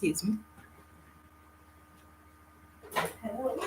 Excuse me. Hello.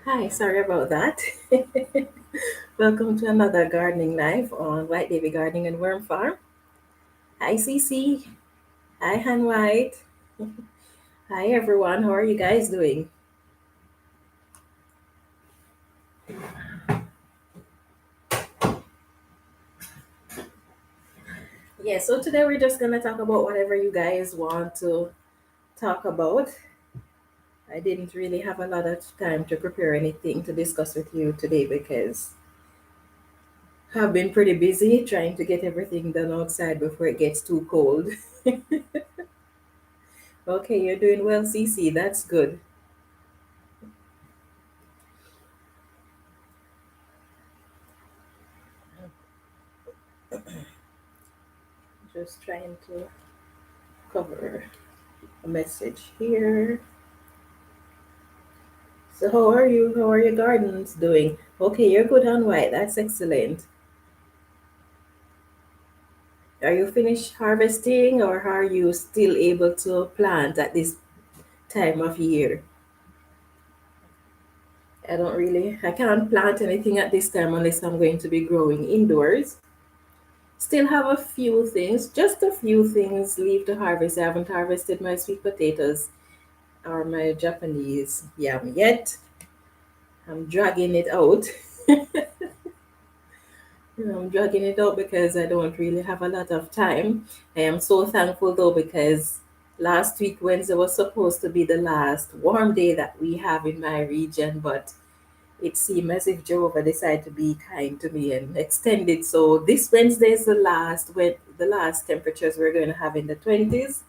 Hi, sorry about that. Welcome to another gardening life on White Baby Gardening and Worm Farm. Hi, Cece. Hi, Han White. Hi, everyone. How are you guys doing? Yeah, so today we're just going to talk about whatever you guys want to talk about. I didn't really have a lot of time to prepare anything to discuss with you today because I've been pretty busy trying to get everything done outside before it gets too cold. Okay, you're doing well, Cece. That's good. Just trying to cover a message here. So how are you? How are your gardens doing? Okay, you're good on white. That's excellent. Are you finished harvesting or are you still able to plant at this time of year? I can't plant anything at this time unless I'm going to be growing indoors. Still have a few things, just a few things leave to harvest. I haven't harvested my sweet potatoes or my Japanese yam yet. I'm dragging it out. I'm dragging it out because I don't really have a lot of time. I am so thankful though because last week Wednesday was supposed to be the last warm day that we have in my region, but it seemed as if Jehovah decided to be kind to me and extend it. So this Wednesday is the last when the last temperatures we're going to have in the 20s.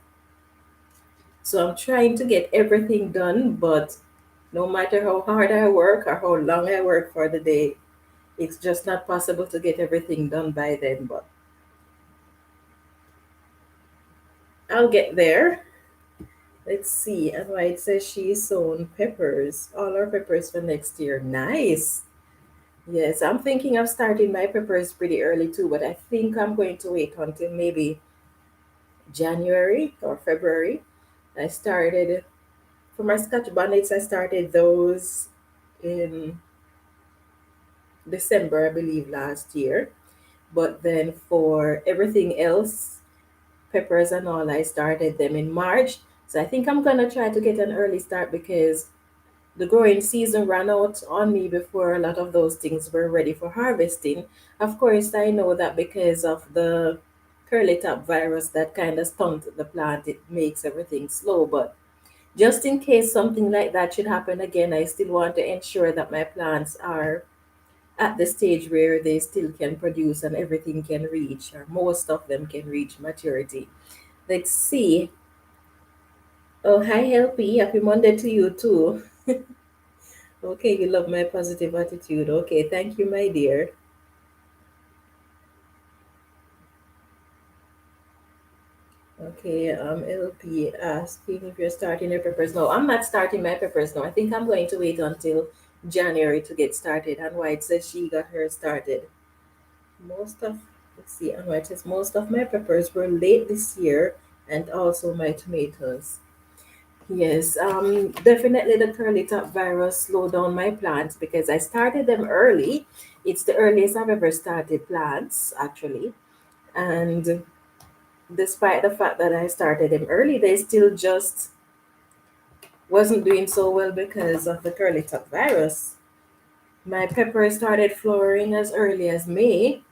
So I'm trying to get everything done, but no matter how hard I work or how long I work for the day, it's just not possible to get everything done by then. But I'll get there. Let's see. And why it says she's sown peppers, all our peppers for next year. Nice. Yes, I'm thinking of starting my peppers pretty early too, but I think I'm going to wait until maybe January or February. I started for my Scotch bonnets, I started those in December, I believe, last year. But then for everything else, peppers and all, I started them in March. So I think I'm gonna try to get an early start because the growing season ran out on me before a lot of those things were ready for harvesting. Of course, I know that because of the curly top virus that kind of stunted the plant, it makes everything slow. But just in case something like that should happen again, I still want to ensure that my plants are at the stage where they still can produce and everything can reach, or most of them can reach maturity. Let's see. Oh, hi, Helpy. Happy Monday to you too. Okay, you love my positive attitude. Okay, thank you, my dear. Okay, LP asking if you're starting your peppers. No, I'm not starting my peppers now. I think I'm going to wait until January to get started. And White says she got hers started. Most of, let's see, and White says most of my peppers were late this year, and also my tomatoes. Yes, definitely the curly top virus slowed down my plants because I started them early. It's the earliest I've ever started plants, actually. And despite the fact that I started them early, they still just wasn't doing so well because of the curly top virus. My peppers started flowering as early as May,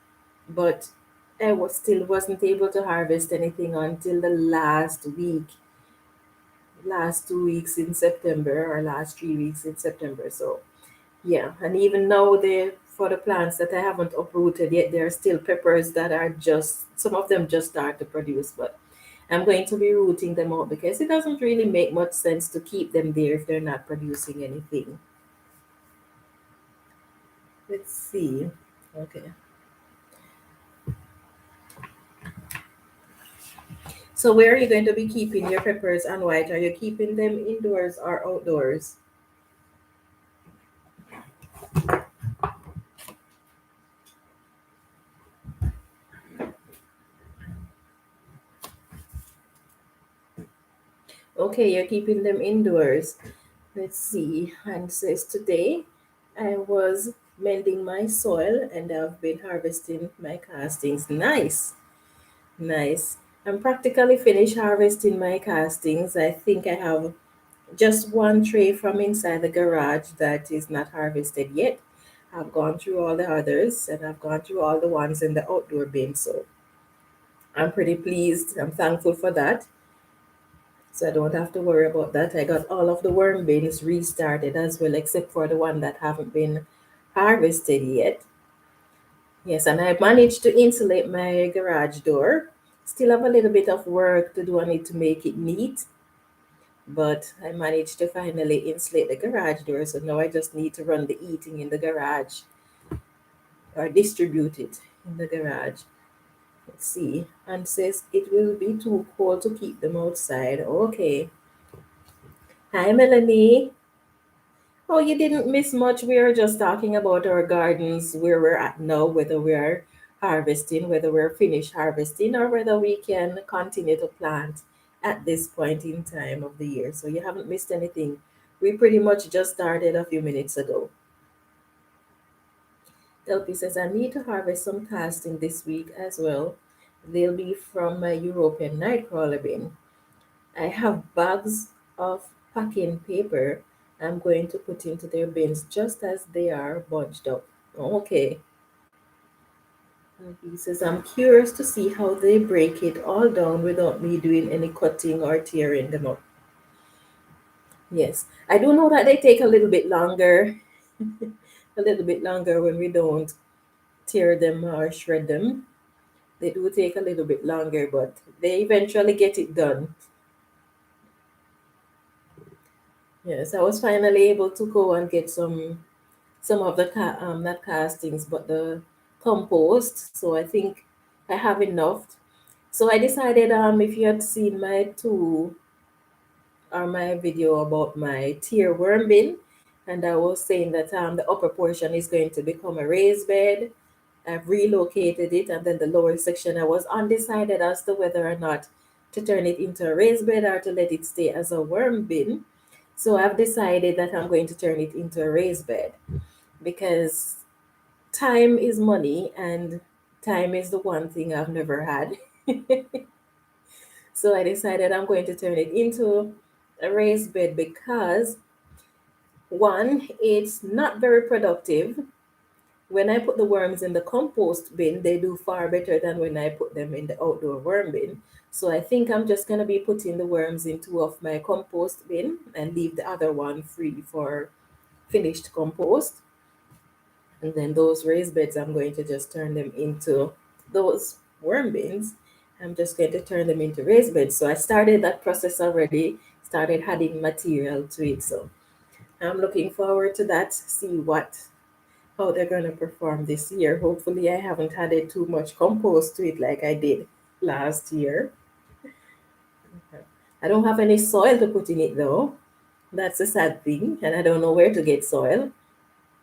but I was still wasn't able to harvest anything until the last 2 weeks in September, or last 3 weeks in September. So yeah, and even now they for the plants that I haven't uprooted yet, there are still peppers that are just some of them just start to produce, but I'm going to be rooting them out because it doesn't really make much sense to keep them there if they're not producing anything. Let's see. Okay. So where are you going to be keeping your peppers and White? Are you keeping them indoors or outdoors? Okay, you're keeping them indoors. Let's see. And says today I was mending my soil and I've been harvesting my castings. Nice. Nice. I'm practically finished harvesting my castings. I think I have just one tray from inside the garage that is not harvested yet. I've gone through all the others and I've gone through all the ones in the outdoor bin. So I'm pretty pleased. I'm thankful for that. So I don't have to worry about that. I got all of the worm bins restarted as well, except for the one that haven't been harvested yet. Yes, and I managed to insulate my garage door. Still have a little bit of work to do on it to make it neat, but I managed to finally insulate the garage door. So now I just need to run the eating in the garage or distribute it in the garage. Let's see. And says it will be too cold to keep them outside. Okay. Hi, Melanie. Oh, you didn't miss much. We were just talking about our gardens, where we're at now, whether we're harvesting, whether we're finished harvesting, or whether we can continue to plant at this point in time of the year. So you haven't missed anything. We pretty much just started a few minutes ago. LP says, I need to harvest some casting this week as well. They'll be from my European nightcrawler bin. I have bags of packing paper I'm going to put into their bins just as they are bunched up. Okay. He says, I'm curious to see how they break it all down without me doing any cutting or tearing them up. Yes, I do know that they take a little bit longer, a little bit longer when we don't tear them or shred them. They do take a little bit longer, but they eventually get it done. Yes, I was finally able to go and get some of the not castings but the compost, so I think I have enough. So I decided, if you had seen my two or my video about my tier worm bin, and I was saying that the upper portion is going to become a raised bed. I've relocated it, and then the lower section I was undecided as to whether or not to turn it into a raised bed or to let it stay as a worm bin. So I've decided that I'm going to turn it into a raised bed because time is money and time is the one thing I've never had. So I decided I'm going to turn it into a raised bed because one, it's not very productive. When I put the worms in the compost bin, they do far better than when I put them in the outdoor worm bin. So I think I'm just going to be putting the worms in two of my compost bin and leave the other one free for finished compost. And then those raised beds, I'm going to just turn them into those worm bins. I'm just going to turn them into raised beds. So I started that process already, started adding material to it. So I'm looking forward to that, see what how they're going to perform this year. Hopefully, I haven't added too much compost to it like I did last year. I don't have any soil to put in it though. That's a sad thing, and I don't know where to get soil.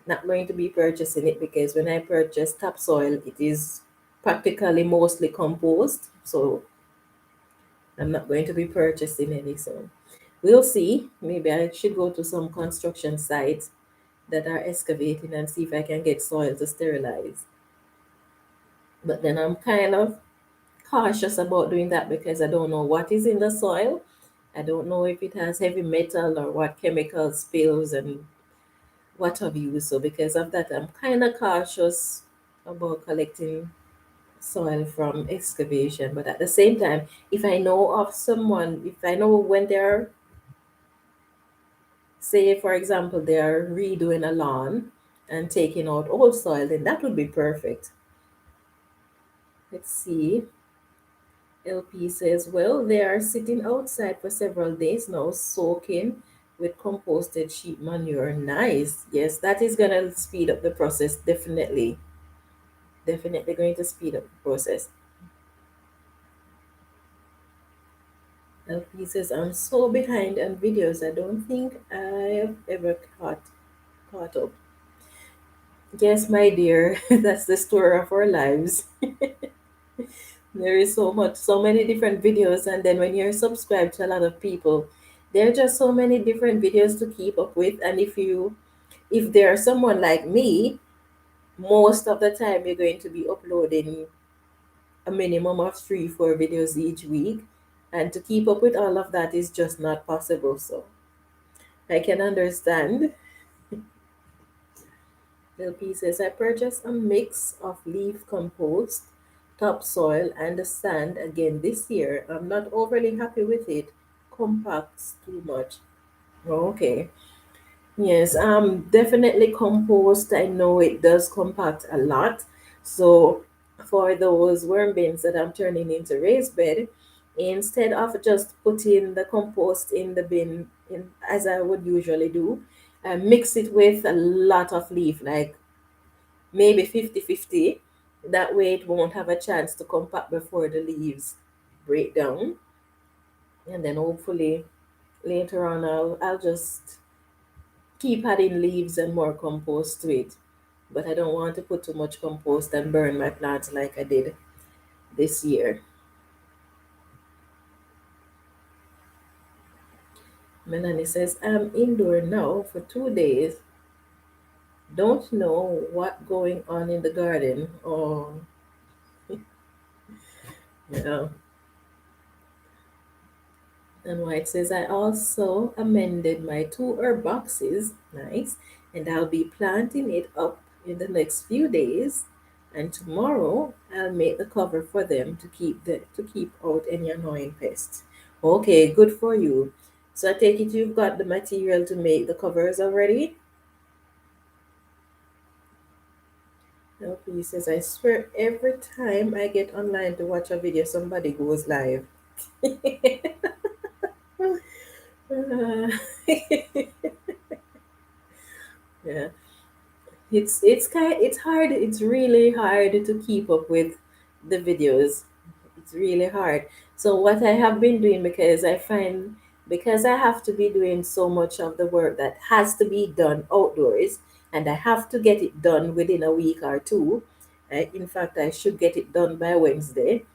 Not going to be purchasing it because when I purchase topsoil, it is practically mostly compost. So I'm not going to be purchasing any. So we'll see. Maybe I should go to some construction sites that are excavating and see if I can get soil to sterilize. But then I'm kind of cautious about doing that because I don't know what is in the soil. I don't know if it has heavy metal or what chemical spills and what have you. So because of that, I'm kind of cautious about collecting soil from excavation. But at the same time, if I know of someone, if I know when they're, say, for example, they're redoing a lawn and taking out old soil, then that would be perfect. Let's see. LP says, well, they are sitting outside for several days now, soaking with composted sheep manure. Nice. Yes, that is going to speed up the process. Definitely. Definitely going to speed up the process. LP says, I'm so behind on videos. I don't think I've ever caught up. Yes, my dear, that's the story of our lives. There is so much, so many different videos, and then when you're subscribed to a lot of people, there are just so many different videos to keep up with. And if there's someone like me, most of the time you're going to be uploading a minimum of 3, 4 videos each week, and to keep up with all of that is just not possible. So I can understand. LP says, I purchased a mix of leaf compost, topsoil, and the sand again this year. I'm not overly happy with it. Compacts too much. Okay. Yes, definitely compost. I know it does compact a lot. So for those worm bins that I'm turning into raised bed, instead of just putting the compost in the bin in as I would usually do, I mix it with a lot of leaf, like maybe 50-50. That way it won't have a chance to compact before the leaves break down. And then hopefully later on I'll just keep adding leaves and more compost to it. But I don't want to put too much compost and burn my plants like I did this year. Melanie says, I'm indoor now for 2 days. Don't know what going on in the garden. Oh, yeah. And White says, I also amended my 2 herb boxes. Nice. And I'll be planting it up in the next few days. And tomorrow I'll make the cover for them to keep out any annoying pests. Okay, good for you. So I take it you've got the material to make the covers already? LP says, I swear every time I get online to watch a video, somebody goes live. Yeah. It's hard. It's really hard to keep up with the videos. It's really hard. So what I have been doing, because I find, because I have to be doing so much of the work that has to be done outdoors, and I have to get it done within a week or two. In fact, I should get it done by Wednesday,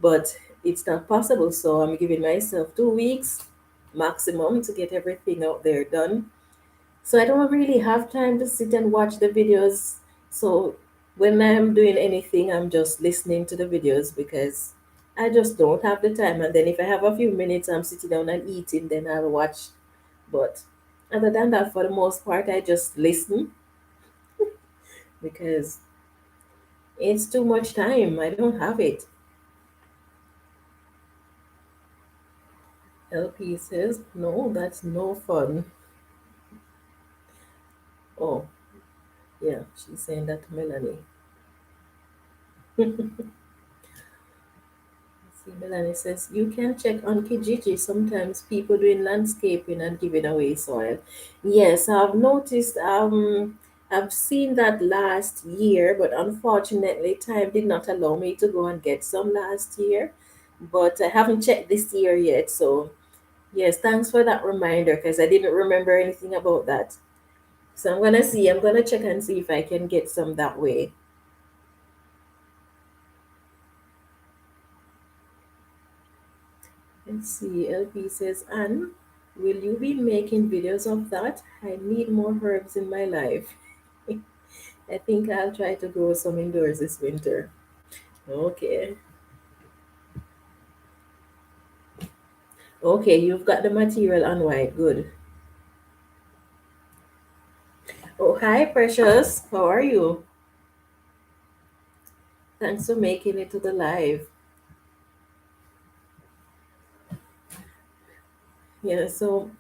but it's not possible. So I'm giving myself 2 weeks maximum to get everything out there done. So I don't really have time to sit and watch the videos. So when I'm doing anything, I'm just listening to the videos because I just don't have the time. And then if I have a few minutes, I'm sitting down and eating, then I'll watch. But other than that, for the most part, I just listen because it's too much time. I don't have it. LP says, no, that's no fun. Oh, Yeah, she's saying that to Melanie. See, Melanie says, you can check on Kijiji. Sometimes people doing landscaping and giving away soil. Yes, I've noticed, I've seen that last year, but unfortunately, time did not allow me to go and get some last year. But I haven't checked this year yet. So, yes, thanks for that reminder because I didn't remember anything about that. So, I'm gonna check and see if I can get some that way. Let's see. LP says, Anne, will you be making videos of that? I need more herbs in my life. I think I'll try to grow some indoors this winter. Okay. Okay, you've got the material on white. Good. Oh, hi, Precious. How are you? Thanks for making it to the live. Yeah, so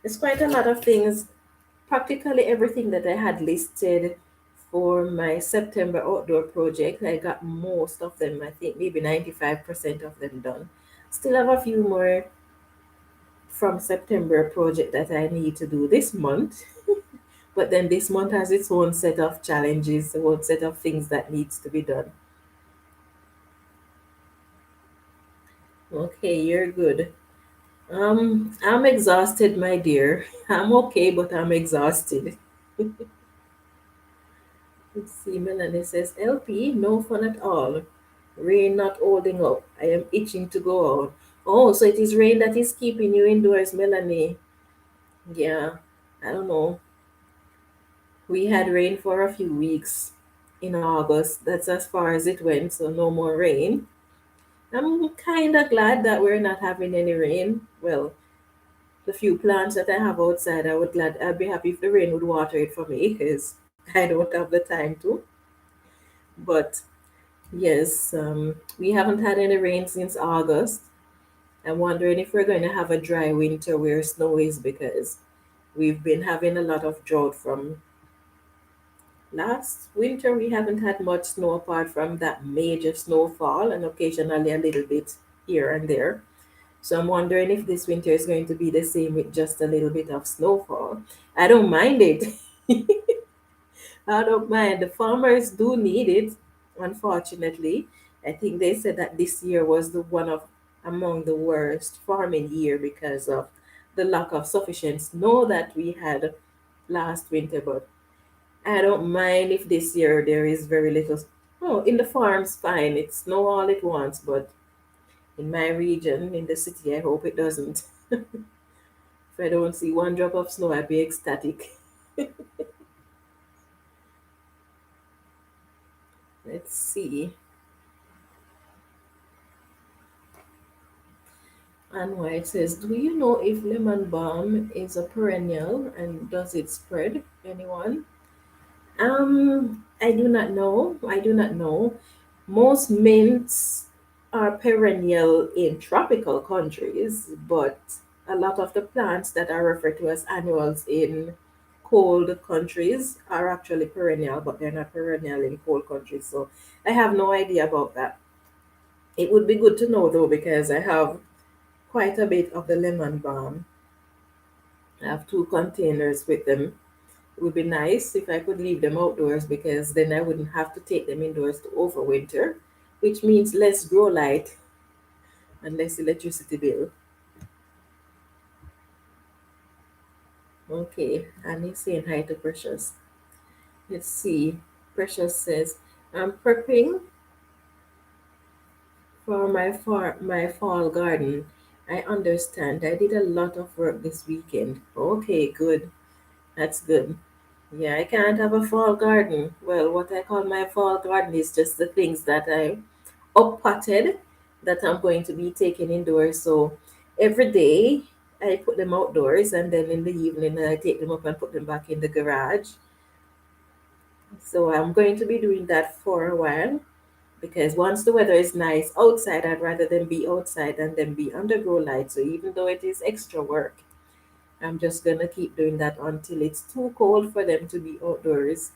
it's quite a lot of things. Practically everything that I had listed for my September outdoor project, I got most of them. I think maybe 95% of them done. Still have a few more from September project that I need to do this month. But then this month has its own set of challenges, its own set of things that needs to be done. Okay, you're good. I'm exhausted, my dear. I'm okay, but I'm exhausted. Let's see, Melanie says, LP, no fun at all. Rain not holding up. I am itching to go out. Oh, so it is rain that is keeping you indoors, Melanie. Yeah, I don't know. We had rain for a few weeks in August. That's as far as it went, so no more rain. I'm kind of glad that we're not having any rain. Well, the few plants that I have outside, I'd be happy if the rain would water it for me because I don't have the time to. But yes, we haven't had any rain since August. I'm wondering if we're going to have a dry winter where snow is because we've been having a lot of drought from last winter. We haven't had much snow apart from that major snowfall and occasionally a little bit here and there. So I'm wondering if this winter is going to be the same with just a little bit of snowfall. I don't mind it. I don't mind. The farmers do need it, unfortunately. I think they said that this year was the one of among the worst farming year because of the lack of sufficient snow that we had last winter. But I don't mind if this year there is very little. Oh, in the farms, fine. It's snow all it wants, but in my region, in the city, I hope it doesn't. If I don't see one drop of snow, I'd be ecstatic. Let's see. And White says, do you know if lemon balm is a perennial and does it spread? Anyone? I do not know. I do not know. Most mints are perennial in tropical countries, but a lot of the plants that are referred to as annuals in cold countries are actually perennial, but they're not perennial in cold countries. So I have no idea about that. It would be good to know though, because I have quite a bit of the lemon balm. I have two containers with them. It would be nice if I could leave them outdoors because then I wouldn't have to take them indoors to overwinter, which means less grow light and less electricity bill. Okay, and he's saying hi to Precious. Let's see. Precious says, I'm prepping for my fall garden. I understand. I did a lot of work this weekend. Okay, good. That's good. Yeah, I can't have a fall garden. Well, what I call my fall garden is just the things that I up potted that I'm going to be taking indoors. So every day I put them outdoors and then in the evening I take them up and put them back in the garage. So I'm going to be doing that for a while because once the weather is nice outside, I'd rather them be outside than them be under grow light. So even though it is extra work, I'm just gonna keep doing that until it's too cold for them to be outdoors.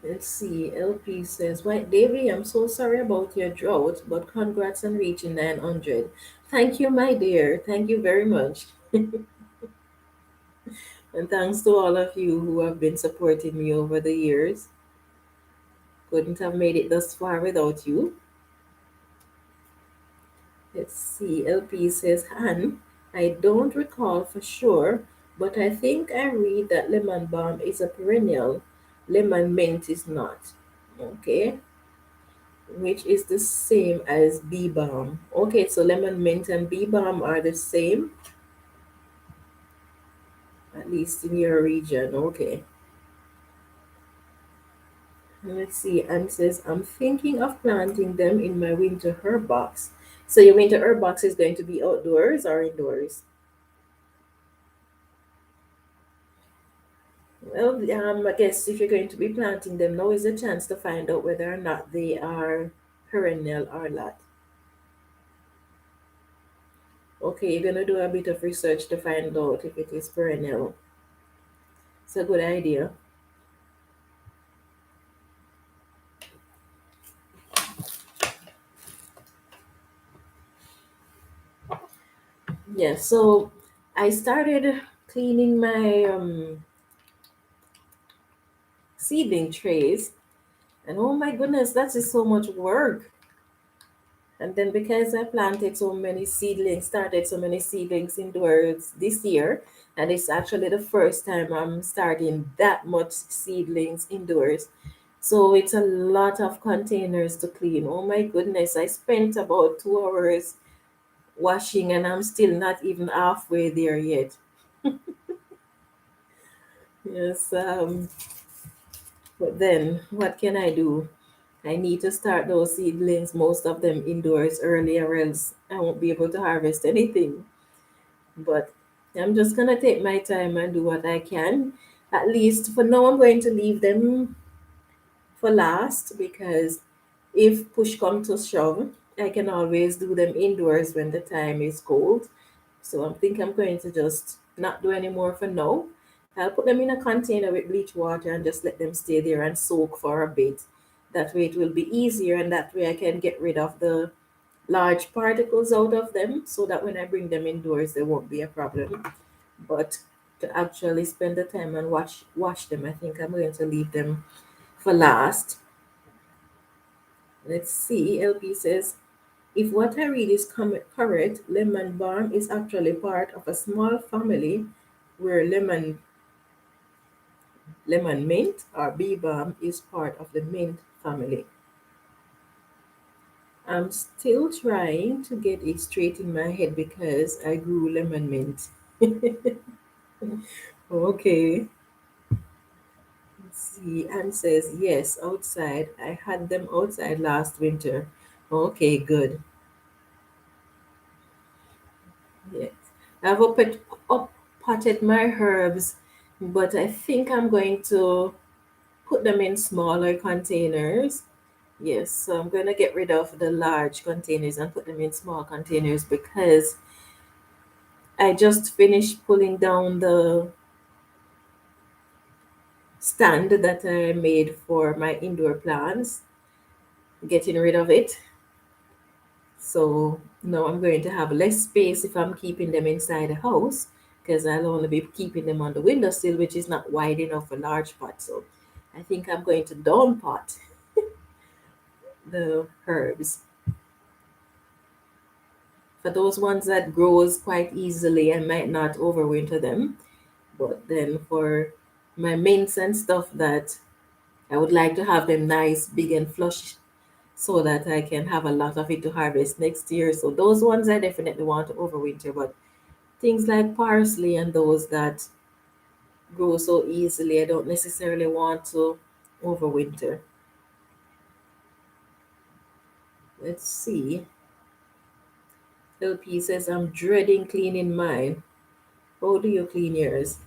Let's see. LP says, White Davy, I'm so sorry about your drought, but congrats on reaching 900. Thank you, my dear. Thank you very much. And thanks to all of you who have been supporting me over the years. Couldn't have made it thus far without you. Let's see. LP says, Han, I don't recall for sure, but I think I read that lemon balm is a perennial. Lemon mint is not. Okay. Which is the same as bee balm. Okay, so lemon mint and bee balm are the same, at least in your region. Okay. Let's see. And says, I'm thinking of planting them in my winter herb box. So your winter herb box is going to be outdoors or indoors? Well, I guess if you're going to be planting them, now is the chance to find out whether or not they are perennial or not. Okay, you're gonna do a bit of research to find out if it is perennial. It's a good idea. Yeah, so I started cleaning my seedling trays, and oh my goodness, that is so much work. And then because I planted so many seedlings, started so many seedlings indoors this year, and it's actually the first time I'm starting that much seedlings indoors. So it's a lot of containers to clean. Oh my goodness, I spent about 2 hours washing, and I'm still not even halfway there yet. Yes, but then what can I do? I need to start those seedlings, most of them indoors early, or else I won't be able to harvest anything. But I'm just gonna take my time and do what I can. At least for now, I'm going to leave them for last because if push comes to shove, I can always do them indoors when the time is cold. So I think I'm going to just not do any more for now. I'll put them in a container with bleach water and just let them stay there and soak for a bit. That way it will be easier, and that way I can get rid of the large particles out of them so that when I bring them indoors there won't be a problem. But to actually spend the time and wash them, I think I'm going to leave them for last. Let's see. LP says, if what I read is correct, lemon balm is actually part of a small family where lemon mint or bee balm is part of the mint family. I'm still trying to get it straight in my head because I grew lemon mint. Okay. Let's see. Anne says, yes, outside. I had them outside last winter. Okay, good. Yes. I've up potted my herbs, but I think I'm going to put them in smaller containers. Yes, so I'm going to get rid of the large containers and put them in small containers because I just finished pulling down the stand that I made for my indoor plants, getting rid of it. So now I'm going to have less space if I'm keeping them inside the house because I'll only be keeping them on the windowsill, which is not wide enough for large pots. So I think I'm going to down pot the herbs. For those ones that grows quite easily, I might not overwinter them. But then for my mints and stuff that I would like to have them nice, big and flush so that I can have a lot of it to harvest next year. So those ones I definitely want to overwinter. But things like parsley and those that grow so easily, I don't necessarily want to overwinter. Let's see. LP says, I'm dreading cleaning mine. How do you clean yours?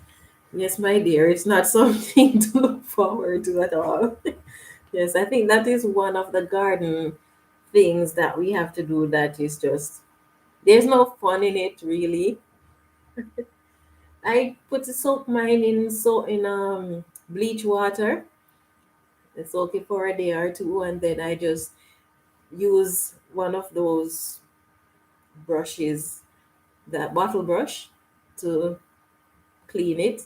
Yes, my dear, it's not something to look forward to at all. Yes, I think that is one of the garden things that we have to do that is just, there's no fun in it really. I put the soak mine in bleach water I soak it for a day or two, and then I just use one of those brushes, that bottle brush, to clean it.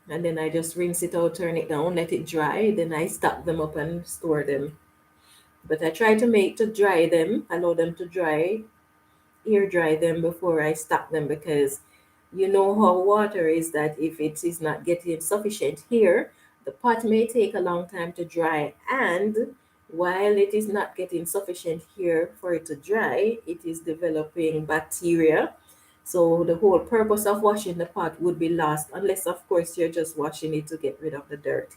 And then I just rinse it out, turn it down, let it dry. Then I stack them up and store them. But I try to make to dry them, allow them to dry, air dry them before I stack them, because you know how water is, that if it is not getting sufficient here, the pot may take a long time to dry. And while it is not getting sufficient here for it to dry, it is developing bacteria. So the whole purpose of washing the pot would be lost, unless, of course, you're just washing it to get rid of the dirt.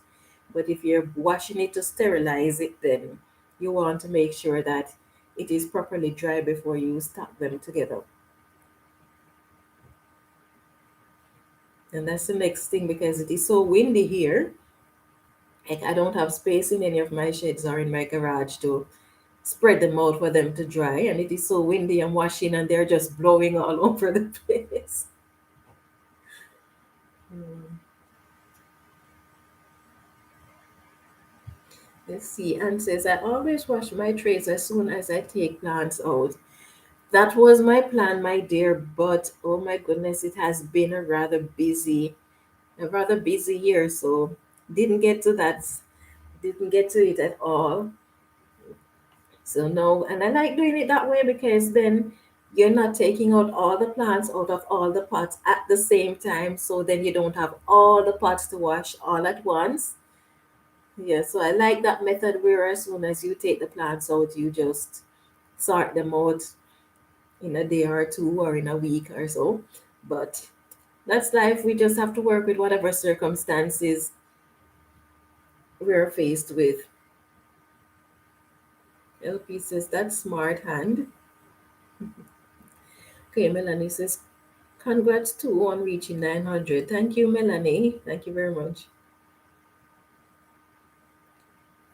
But if you're washing it to sterilize it, then you want to make sure that it is properly dry before you stack them together. And that's the next thing, because it is so windy here. Like, I don't have space in any of my sheds or in my garage to spread them out for them to dry. And it is so windy, I'm washing and they're just blowing all over the place. Hmm. Let's see. Anne says, I always wash my trays as soon as I take plants out. That was my plan, my dear, but oh my goodness, it has been a rather busy year, so didn't get to that, didn't get to it at all. So no, and I like doing it that way, because then you're not taking out all the plants out of all the pots at the same time. So then you don't have all the pots to wash all at once. Yeah, so I like that method, where as soon as you take the plants out, you just sort them out in a day or two or in a week or so. But that's life. We just have to work with whatever circumstances we're faced with. LP says, that's smart hand. Okay, Melanie says, congrats too on reaching 900. Thank you, Melanie. Thank you very much.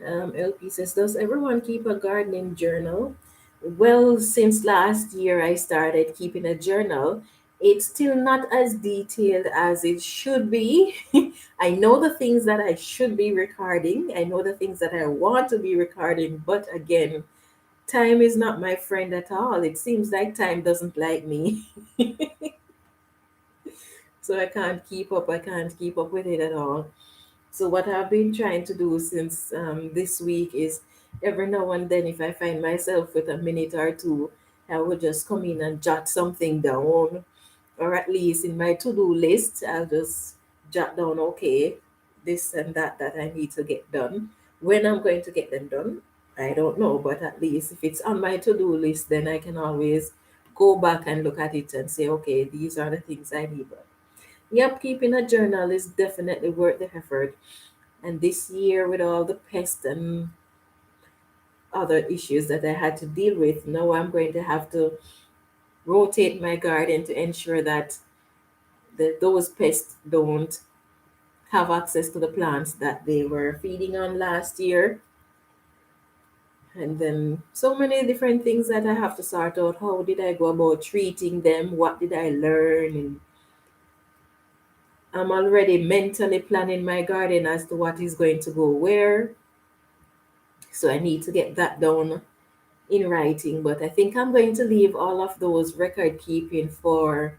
LP says, does everyone keep a gardening journal? Well, since last year I started keeping a journal. It's still not as detailed as it should be. I know the things that I should be recording, I know the things that I want to be recording, but again, time is not my friend at all. It seems like time doesn't like me. So I can't keep up with it at all. So what I've been trying to do since this week is, every now and then, if I find myself with a minute or two, I will just come in and jot something down, or at least in my to-do list, I'll just jot down, okay, this and that I need to get done. When I'm going to get them done, I don't know, but at least if it's on my to-do list, then I can always go back and look at it and say, okay, these are the things I need. But yep, keeping a journal is definitely worth the effort. And this year, with all the pests and other issues that I had to deal with, now I'm going to have to rotate my garden to ensure that those pests don't have access to the plants that they were feeding on last year. And then so many different things that I have to sort out. How did I go about treating them? What did I learn? And I'm already mentally planning my garden as to what is going to go where. So I need to get that down in writing. But I think I'm going to leave all of those record keeping for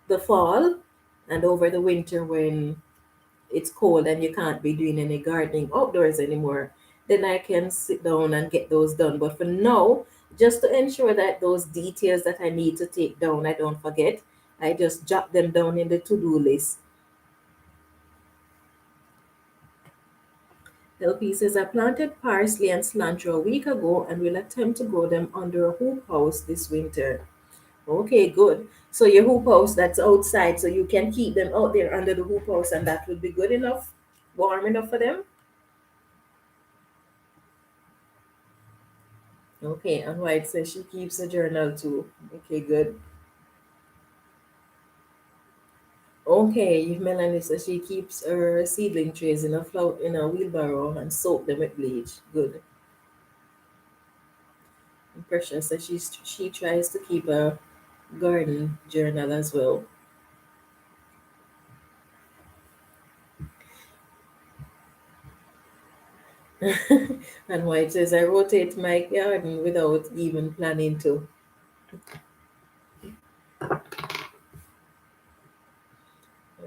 the fall and over the winter, when it's cold and you can't be doing any gardening outdoors anymore. Then I can sit down and get those done. But for now, just to ensure that those details that I need to take down, I don't forget, I just jot them down in the to-do list. LP says, I planted parsley and cilantro a week ago and will attempt to grow them under a hoop house this winter. Okay, good. So your hoop house that's outside, so you can keep them out there under the hoop house, and that will be good enough, warm enough for them. Okay, and White says she keeps a journal too. Okay, good. Okay, Melanie says she keeps her seedling trays in a wheelbarrow and soak them with bleach. Good. And Precious says she tries to keep a garden journal as well. And White says, I rotate my garden without even planning to.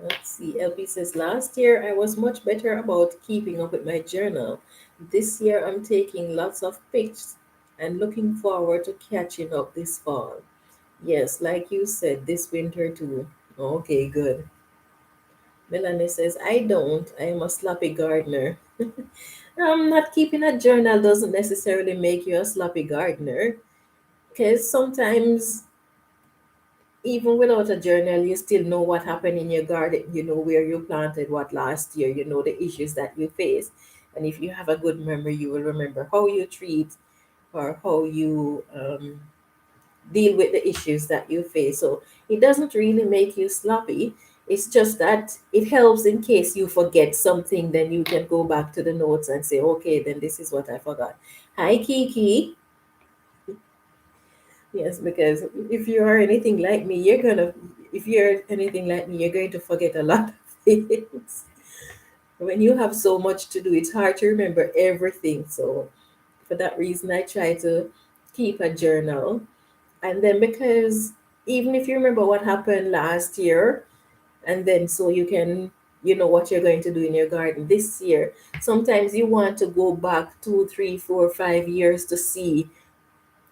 Let's see. LP says, last year I was much better about keeping up with my journal. This year I'm taking lots of pics and looking forward to catching up this fall. Yes, like you said, this winter too. Okay, good. Melanie says, I don't. I am a sloppy gardener. Not keeping a journal doesn't necessarily make you a sloppy gardener, because sometimes, even without a journal, you still know what happened in your garden. You know where you planted what last year. You know the issues that you face. And if you have a good memory, you will remember how you treat or how you deal with the issues that you face. So it doesn't really make you sloppy. It's just that it helps in case you forget something, then you can go back to the notes and say, okay, then this is what I forgot. Hi, Kiki. Yes, because if you're anything like me, you're going to forget a lot of things. When you have so much to do, it's hard to remember everything. So for that reason, I try to keep a journal. And then because even if you remember what happened last year, and then so you can what you're going to do in your garden this year. Sometimes you want to go back 2, 3, 4, 5 years to see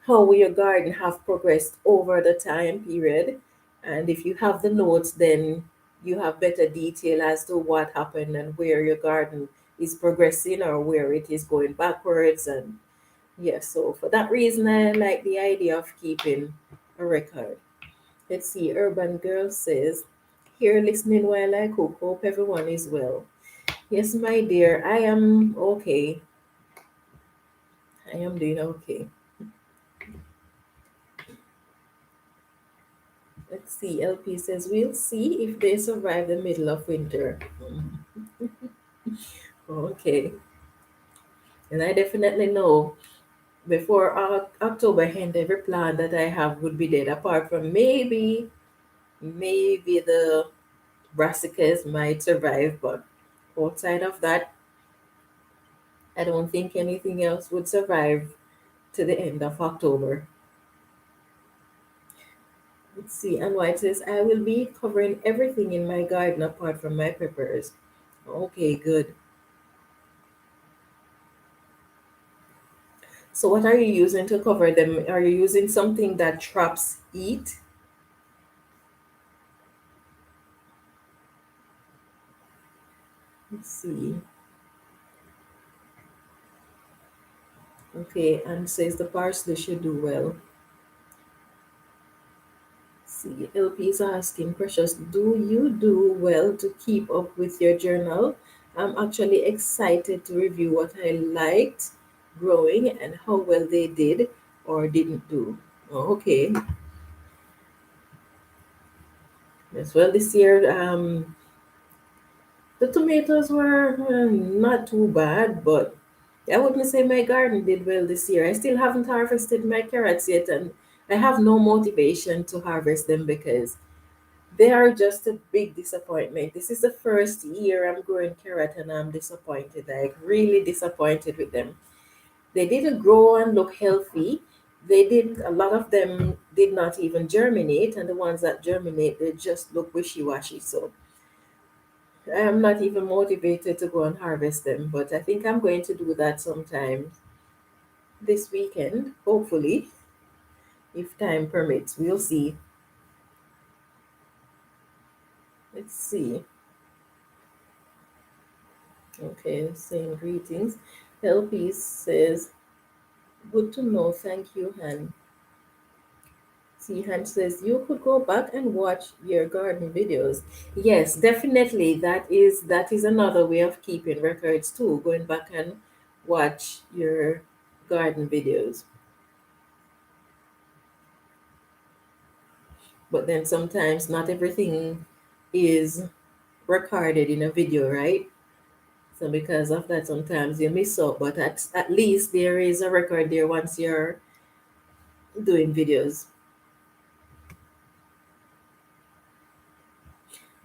how your garden have progressed over the time period. And if you have the notes, then you have better detail as to what happened and where your garden is progressing or where it is going backwards. And yes, so for that reason, I like the idea of keeping a record. Let's see, Urban Girl says, here listening while I cook. Hope everyone is well. Yes, my dear, I am okay. I am doing okay. Let's see, LP says, we'll see if they survive the middle of winter. Okay. And I definitely know before October end, every plant that I have would be dead, apart from maybe the brassicas might survive, but outside of that, I don't think anything else would survive to the end of October. Let's see. And White says, I will be covering everything in my garden apart from my peppers. Okay, good. So what are you using to cover them? Are you using something that traps heat? Let's see. Okay, and says the parsley should do well. See, LP is asking, Precious, do you do well to keep up with your journal? I'm actually excited to review what I liked growing and how well they did or didn't do. Oh, okay. Yes, well, this year the tomatoes were not too bad, but I wouldn't say my garden did well this year. I still haven't harvested my carrots yet, and I have no motivation to harvest them because they are just a big disappointment. This is the first year I'm growing carrot and I'm disappointed, like really disappointed with them. They didn't grow and look healthy. A lot of them did not even germinate, and the ones that germinate, they just look wishy washy. So I am not even motivated to go and harvest them, but I think I'm going to do that sometime this weekend, hopefully, if time permits. We'll see. Let's see. Okay, saying greetings. LP says, good to know. Thank you, Han. See, Han says, you could go back and watch your garden videos. Yes, definitely. That is another way of keeping records too, going back and watch your garden videos. But then sometimes not everything is recorded in a video, right? So because of that, sometimes you miss out. But at least there is a record there once you're doing videos.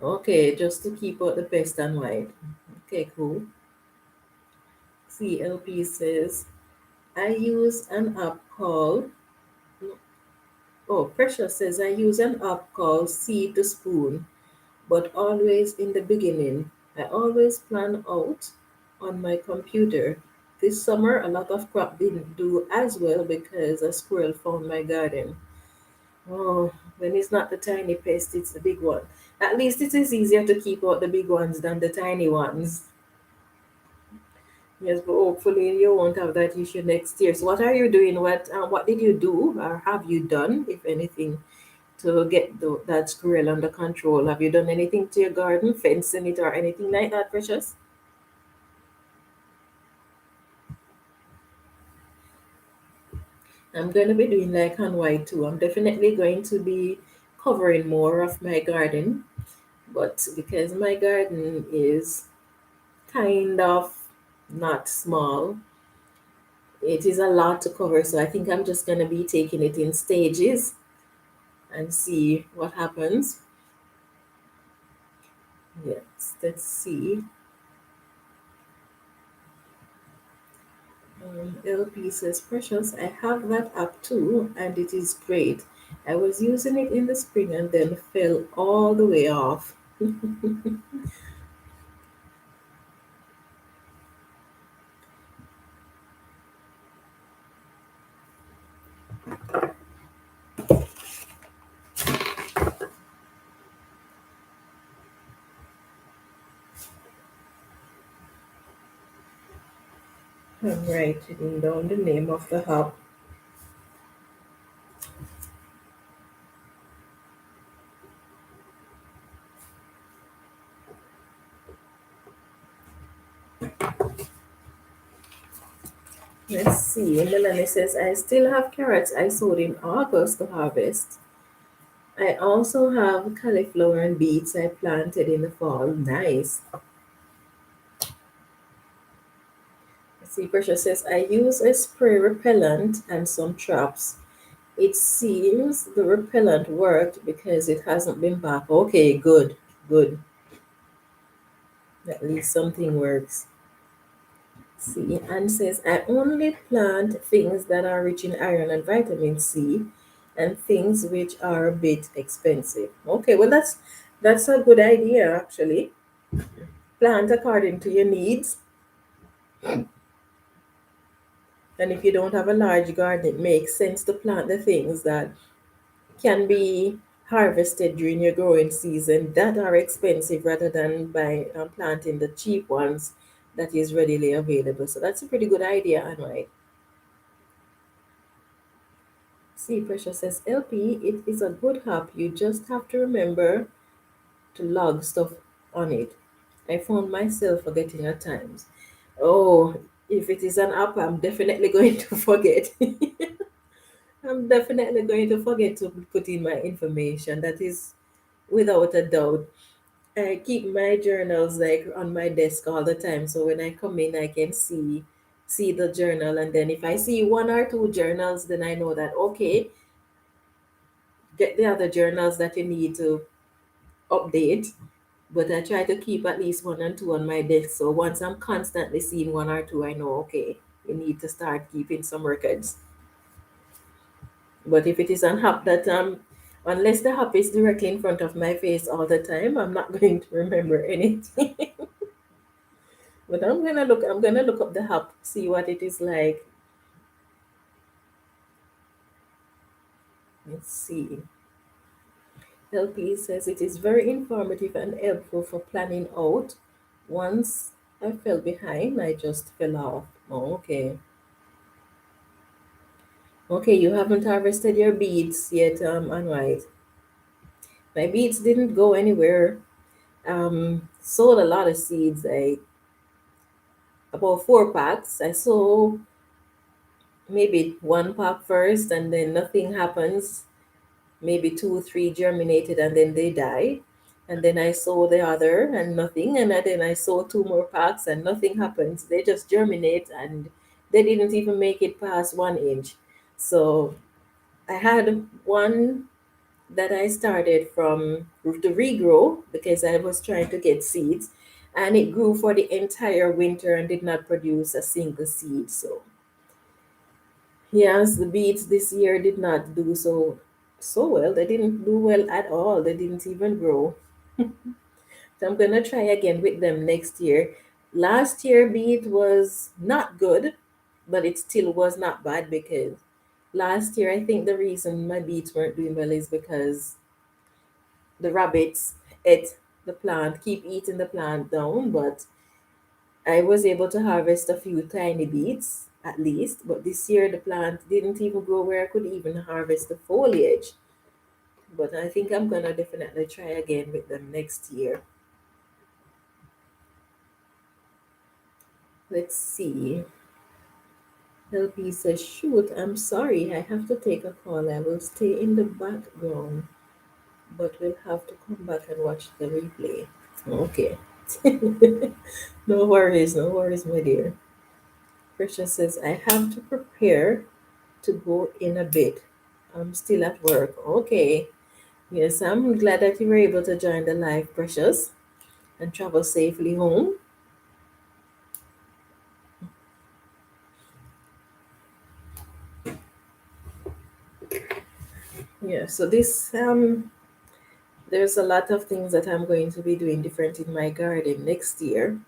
Okay, just to keep out the pest and white. Okay, cool. CLP says, I use an app called, oh, Precious says, I use an app called Seed to Spoon, but always in the beginning. I always plan out on my computer. This summer, a lot of crop didn't do as well because a squirrel found my garden. Oh, when it's not the tiny pest, it's the big one. At least it is easier to keep out the big ones than the tiny ones. Yes, but hopefully you won't have that issue next year. So, what are you doing? What did you do, or have you done, if anything, to get that squirrel under control? Have you done anything to your garden, fencing it, or anything like that, Precious? I'm going to be doing like on white too. I'm definitely going to be covering more of my garden, but because my garden is kind of not small, it is a lot to cover. So I think I'm just going to be taking it in stages and see what happens. Yes, let's see. LP says, Precious, I have that app too, and it is great. I was using it in the spring and then fell all the way off. I'm writing down the name of the app. Let's see. Melanie says, I still have carrots I sowed in August to harvest. I also have cauliflower and beets I planted in the fall. Nice. Let's see. Precious says, I use a spray repellent and some traps. It seems the repellent worked because it hasn't been back. Okay, good, good. At least something works. See, and says, I only plant things that are rich in iron and vitamin C and things which are a bit expensive. Okay, well that's a good idea actually. Plant according to your needs. And if you don't have a large garden, it makes sense to plant the things that can be harvested during your growing season that are expensive rather than by planting the cheap ones that is readily available. So that's a pretty good idea, Anway. See, Precious says, LP, it is a good app. You just have to remember to log stuff on it. I found myself forgetting at times. Oh, if it is an app, I'm definitely going to forget. I'm definitely going to forget to put in my information. That is without a doubt. I keep my journals like on my desk all the time. So when I come in, I can see the journal, and then if I see one or two journals, then I know that okay, get the other journals that you need to update. But I try to keep at least one and two on my desk. So once I'm constantly seeing one or two, I know okay, you need to start keeping some records. But if it is an app that unless the app is directly in front of my face all the time, I'm not going to remember anything. But I'm gonna look up the app, see what it is like. Let's see. LP says it is very informative and helpful for planning out. Once I fell behind, I just fell off. Oh, okay. Okay, you haven't harvested your beets yet, Anwite. My beets didn't go anywhere. Sold a lot of seeds. I about 4 packs. I sold maybe one pack first, and then nothing happens. Maybe two, three germinated, and then they die. And then I sow the other, and nothing. And then I sow two more packs, and nothing happens. They just germinate, and they didn't even make it past 1 inch. So I had one that I started from to regrow because I was trying to get seeds. and it grew for the entire winter and did not produce a single seed. So yes, the beets this year did not do so well. They didn't do well at all. They didn't even grow. So I'm gonna try again with them next year. Last year beet was not good, but it still was not bad because last year I think the reason my beets weren't doing well is because the rabbits ate the plant, keep eating the plant down, but I was able to harvest a few tiny beets at least. But this year the plant didn't even grow where I could even harvest the foliage. But I think I'm gonna definitely try again with them next year. Let's see. LP says, shoot, I'm sorry, I have to take a call. I will stay in the background, but we'll have to come back and watch the replay. Okay. No worries, my dear. Precious says, I have to prepare to go in a bit. I'm still at work. Okay. Yes, I'm glad that you were able to join the live, Precious, and travel safely home. Yeah, so there's a lot of things that I'm going to be doing different in my garden next year.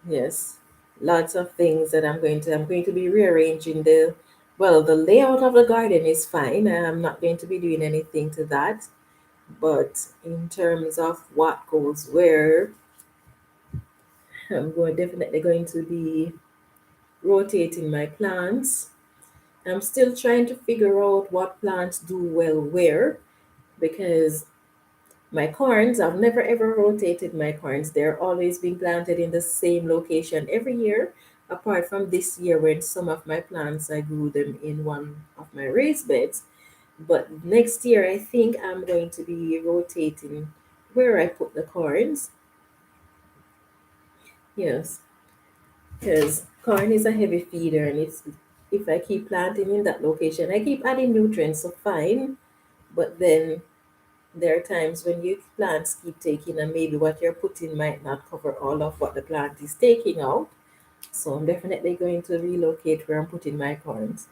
Yes, lots of things that I'm going to be rearranging the layout of the garden is fine. I'm not going to be doing anything to that. But in terms of what goes where, definitely going to be rotating my plants. I'm still trying to figure out what plants do well where because my corns, I've never ever rotated my corns. They're always being planted in the same location every year, apart from this year when some of my plants I grew them in one of my raised beds. But next year, I think I'm going to be rotating where I put the corns. Yes, because corn is a heavy feeder, and it's if I keep planting in that location, I keep adding nutrients, so fine. But then there are times when you plants keep taking, and maybe what you're putting might not cover all of what the plant is taking out. So I'm definitely going to relocate where I'm putting my corns.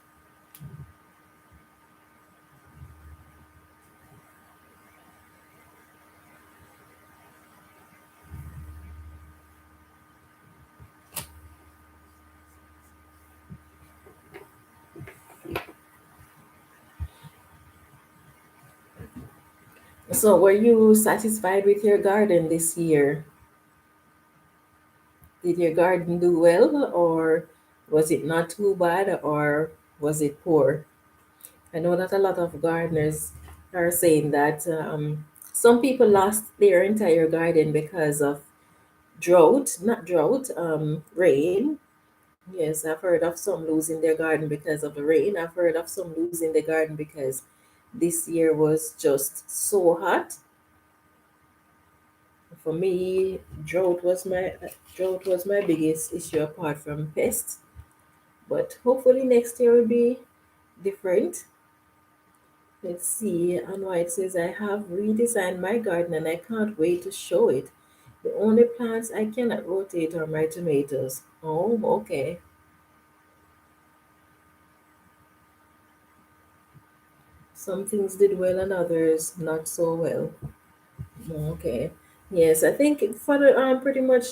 So were you satisfied with your garden this year? Did your garden do well, or was it not too bad, or was it poor? I know that a lot of gardeners are saying that some people lost their entire garden because of not drought, rain. Yes, I've heard of some losing their garden because of the rain. I've heard of some losing their garden because this year was just so hot. For me, drought was my biggest issue apart from pests. But hopefully next year will be different. Let's see. And why it says I have redesigned my garden and I can't wait to show it. The only plants I cannot rotate are my tomatoes. Oh, okay. Some things did well and others not so well. Okay. Yes, I think for the pretty much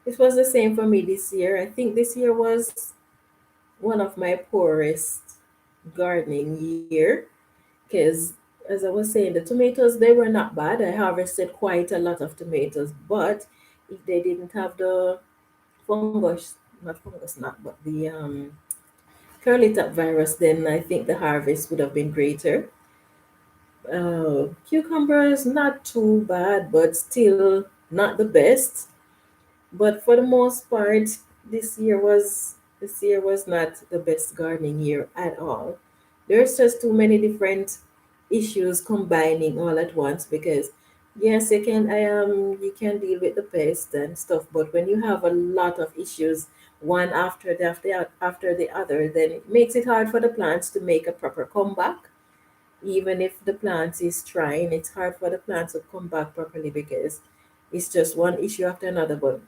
it was the same for me this year. I think this year was one of my poorest gardening year because as I was saying, the tomatoes they were not bad. I harvested quite a lot of tomatoes, but if they didn't have the fungus, not but the curly top virus, then I think the harvest would have been greater. Cucumbers not too bad, but still not the best. But for the most part, this year was not the best gardening year at all. There's just too many different issues combining all at once because yes, you can deal with the pest and stuff, but when you have a lot of issues one after the other, then it makes it hard for the plants to make a proper comeback. Even if the plant is trying, it's hard for the plant to come back properly because It's just one issue after another, but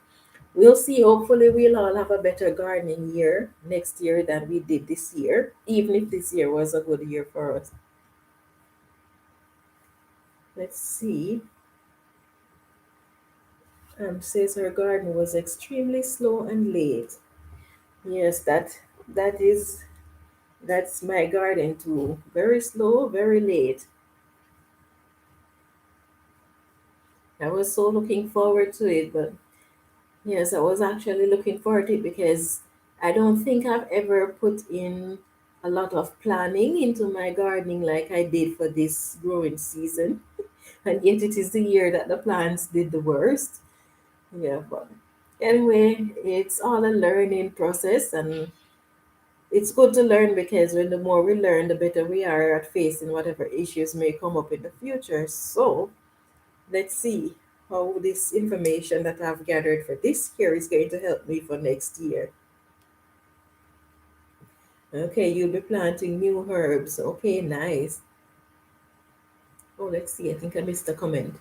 we'll see. Hopefully, we'll all have a better gardening year next year than we did this year, even if this year was a good year for us. Let's see. Says her garden was extremely slow and late. Yes, that is that's my garden too. Very slow, very late. I was so looking forward to it, but yes, I was actually looking forward to it because I don't think I've ever put in a lot of planning into my gardening like I did for this growing season. And yet it is the year that the plants did the worst. Yeah, but anyway, it's all a learning process, and it's good to learn because when the more we learn, the better we are at facing whatever issues may come up in the future. So let's see how this information that I've gathered for this year is going to help me for next year. Okay, you'll be planting new herbs. Okay, nice. Oh, let's see. I think I missed a comment.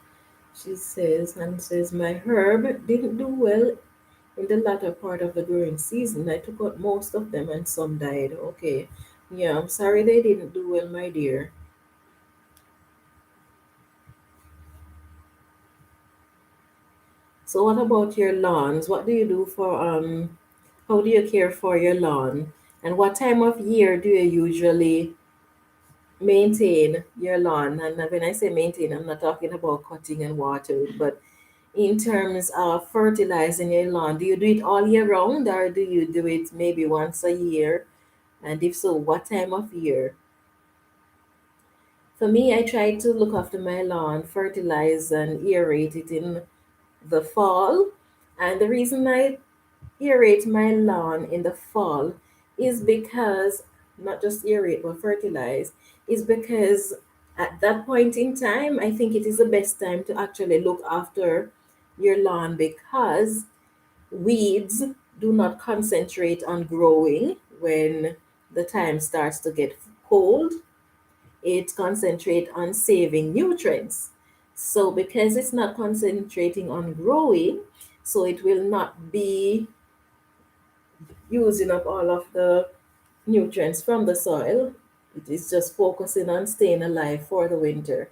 She says, and says, my herb didn't do well in the latter part of the growing season. I took out most of them and some died. Okay. Yeah, I'm sorry they didn't do well, my dear. So what about your lawns? What do you do for how do you care for your lawn? And what time of year do you usually maintain your lawn? And when I say maintain, I'm not talking about cutting and watering, but in terms of fertilizing your lawn, do you do it all year round or do you do it maybe once a year? And if so, what time of year? For me, I try to look after my lawn, fertilize and aerate it in the fall. And the reason I aerate my lawn in the fall is because, not just aerate but fertilize, is because at that point in time, I think it is the best time to actually look after your lawn because weeds do not concentrate on growing when the time starts to get cold. It concentrates on saving nutrients. So because it's not concentrating on growing, so it will not be using up all of the nutrients from the soil. It is just focusing on staying alive for the winter.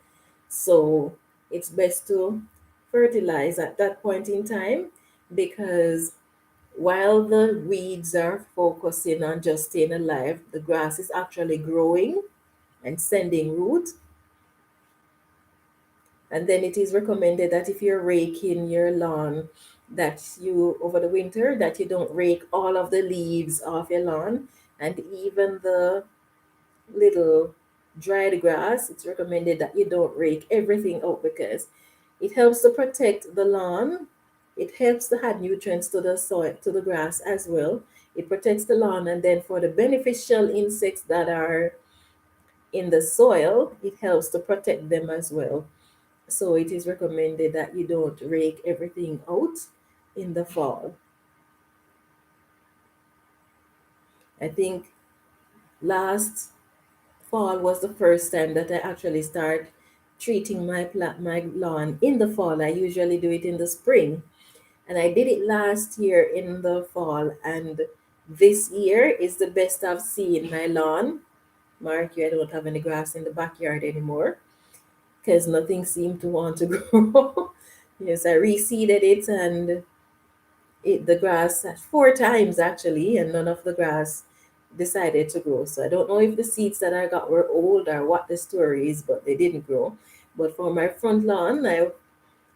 So it's best to fertilize at that point in time because while the weeds are focusing on just staying alive, the grass is actually growing and sending root. And then it is recommended that if you're raking your lawn, that you over the winter that you don't rake all of the leaves off your lawn and even the little dried grass. It's recommended that you don't rake everything out because it helps to protect the lawn. It helps to add nutrients to the soil, to the grass as well. It protects the lawn, and then for the beneficial insects that are in the soil, it helps to protect them as well. So it is recommended that you don't rake everything out in the fall. I think last fall was the first time that I actually start treating my lawn in the fall. I usually do it in the spring, and I did it last year in the fall. And this year is the best I've seen my lawn. Mark you, I don't have any grass in the backyard anymore because nothing seemed to want to grow. Yes, I reseeded it and the grass 4 times actually, and none of the grass decided to grow. So I don't know if the seeds that I got were old or what the story is, but they didn't grow. But for my front lawn, I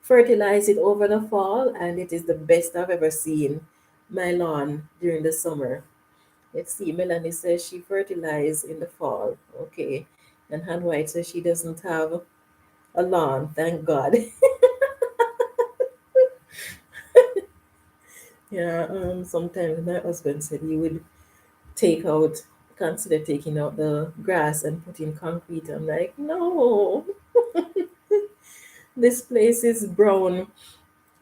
fertilized it over the fall, and it is the best I've ever seen my lawn during the summer. Let's see, Melanie says she fertilized in the fall. Okay. And Han White says she doesn't have a lawn, thank God. Yeah, sometimes my husband said he would take out consider taking out the grass and put in concrete. I'm like, no, this place is brown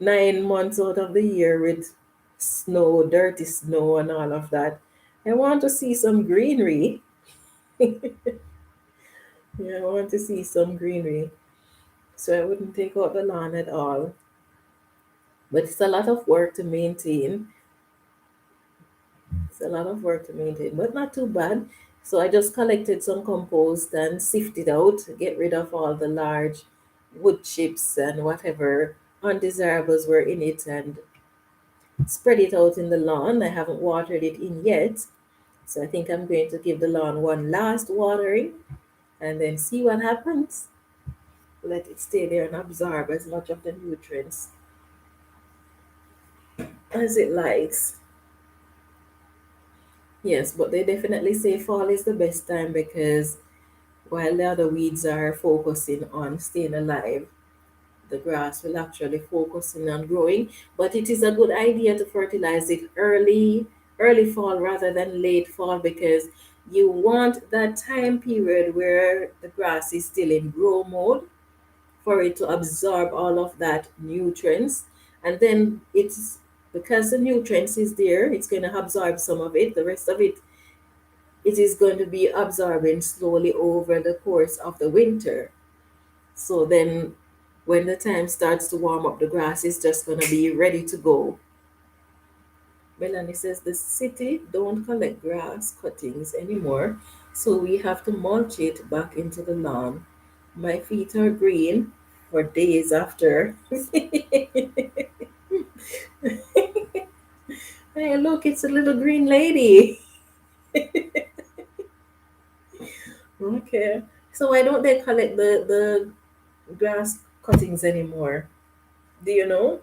9 months out of the year with snow, dirty snow, and all of that. I want to see some greenery. Yeah, I want to see some greenery. So I wouldn't take out the lawn at all. But it's a lot of work to maintain. It's a lot of work to maintain, but not too bad. So I just collected some compost and sifted out, get rid of all the large wood chips and whatever undesirables were in it, and spread it out in the lawn. I haven't watered it in yet. So I think I'm going to give the lawn one last watering and then see what happens. Let it stay there and absorb as much of the nutrients as it likes. Yes, but they definitely say fall is the best time because while the other weeds are focusing on staying alive, the grass will actually focus in on growing. But it is a good idea to fertilize it early fall rather than late fall because you want that time period where the grass is still in grow mode for it to absorb all of that nutrients. And then it's because the nutrients is there, it's going to absorb some of it. The rest of it, it is going to be absorbing slowly over the course of the winter. So then when the time starts to warm up, the grass is just going to be ready to go. Melanie says the city don't collect grass cuttings anymore, so we have to mulch it back into the lawn. My feet are green for days after. Hey, look, it's a little green lady. Okay. So why don't they collect the grass cuttings anymore? Do you know?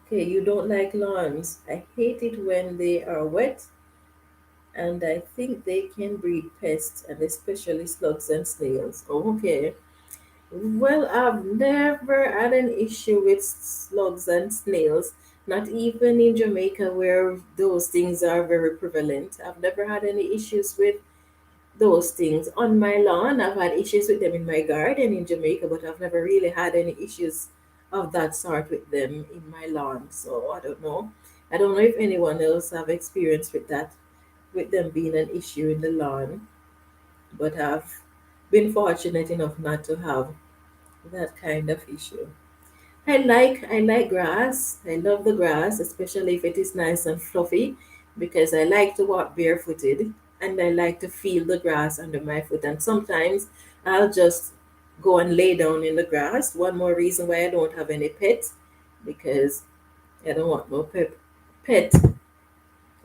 Okay, you don't like lawns. I hate it when they are wet, and I think they can breed pests, and especially slugs and snails. Oh, okay. Well, I've never had an issue with slugs and snails, not even in Jamaica where those things are very prevalent. I've never had any issues with those things on my lawn. I've had issues with them in my garden in Jamaica, but I've never really had any issues of that sort with them in my lawn. So I don't know. I don't know if anyone else have experience with that, with them being an issue in the lawn, but I've been fortunate enough not to have that kind of issue. I like grass. I love the grass, especially if it is nice and fluffy, because I like to walk barefooted and I like to feel the grass under my foot. And sometimes I'll just go and lay down in the grass. One more reason why I don't have any pets, because I don't want no pet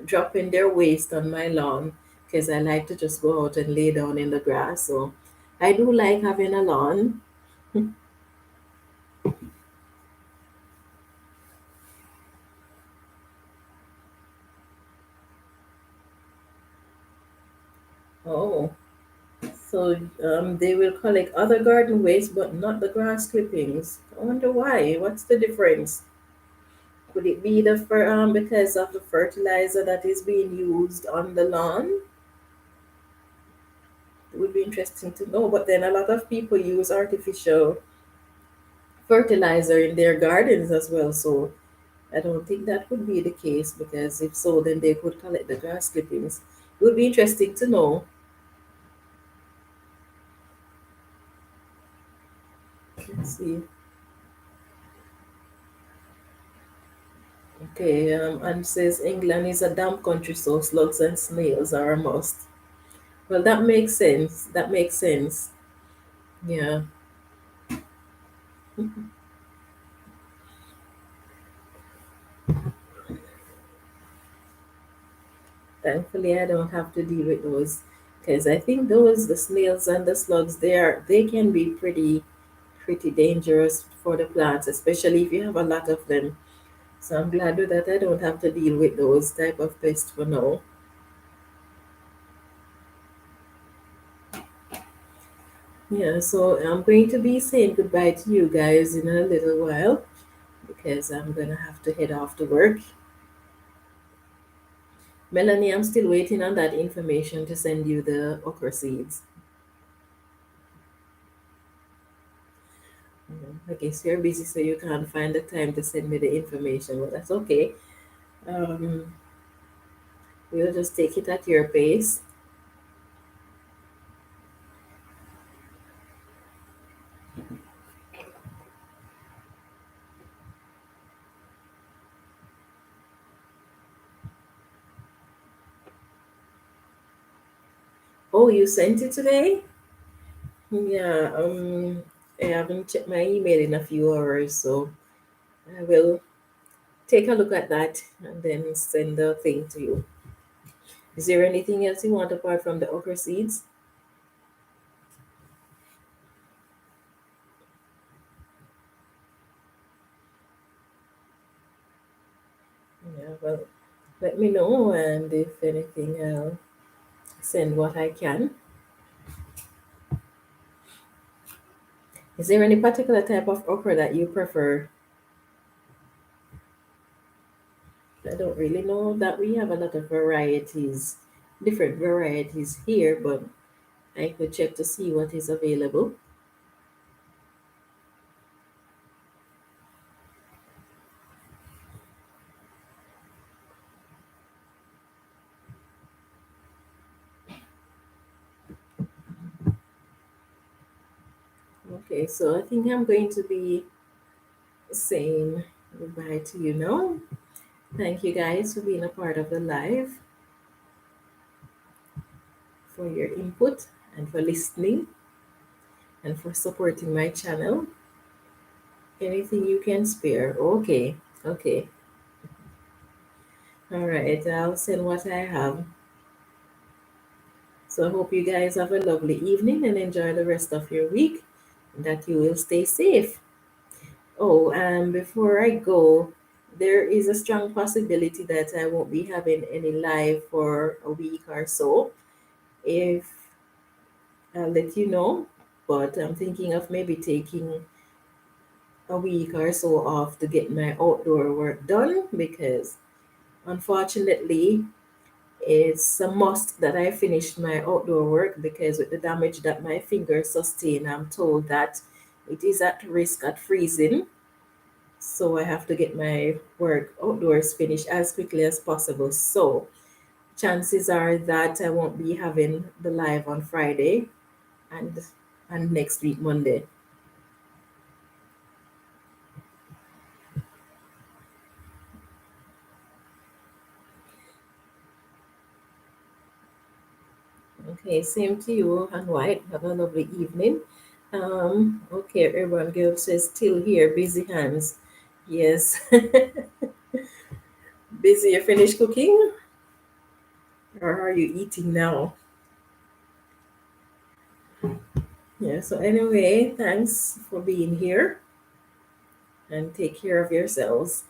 dropping their waste on my lawn, because I like to just go out and lay down in the grass. So I do like having a lawn. Oh. So they will collect other garden waste, but not the grass clippings. I wonder why. What's the difference? Could it be because of the fertilizer that is being used on the lawn? It would be interesting to know. But then a lot of people use artificial fertilizer in their gardens as well. So I don't think that would be the case because if so, then they could collect the grass clippings. It would be interesting to know. Let's see. Okay, and says England is a damp country, so slugs and snails are a must. Well, that makes sense. That makes sense. Yeah. Thankfully, I don't have to deal with those because I think the snails and the slugs, they can be pretty dangerous for the plants, especially if you have a lot of them. So I'm glad that I don't have to deal with those type of pests for now. Yeah, so I'm going to be saying goodbye to you guys in a little while because I'm gonna have to head off to work. Melanie, I'm still waiting on that information to send you the okra seeds. I guess you're busy, so you can't find the time to send me the information. Well, that's okay. Um, we'll just take it at your pace. Oh, you sent it today? Yeah, I haven't checked my email in a few hours, so I will take a look at that and then send the thing to you. Is there anything else you want apart from the okra seeds? Yeah, well, let me know, and if anything, I'll send what I can. Is there any particular type of okra that you prefer? I don't really know that we have a lot of varieties, different varieties here, but I could check to see what is available. Okay, so I think I'm going to be saying goodbye to you now. Thank you guys for being a part of the live, for your input, and for listening, and for supporting my channel. Anything you can spare. Okay, okay. All right, I'll send what I have. So I hope you guys have a lovely evening and enjoy the rest of your week, and that you will stay safe. Oh, and before I go, there is a strong possibility that I won't be having any live for a week or so. If I'll let you know, but I'm thinking of maybe taking a week or so off to get my outdoor work done because unfortunately it's a must that I finish my outdoor work because with the damage that my fingers sustain, I'm told that it is at risk at freezing. So I have to get my work outdoors finished as quickly as possible. So chances are that I won't be having the live on Friday and next week Monday. Okay, same to you and White. Have a lovely evening. Okay, everyone girl says still here, busy hands. Yes. Busy, you finished cooking? Or are you eating now? Yeah, so anyway, thanks for being here and take care of yourselves.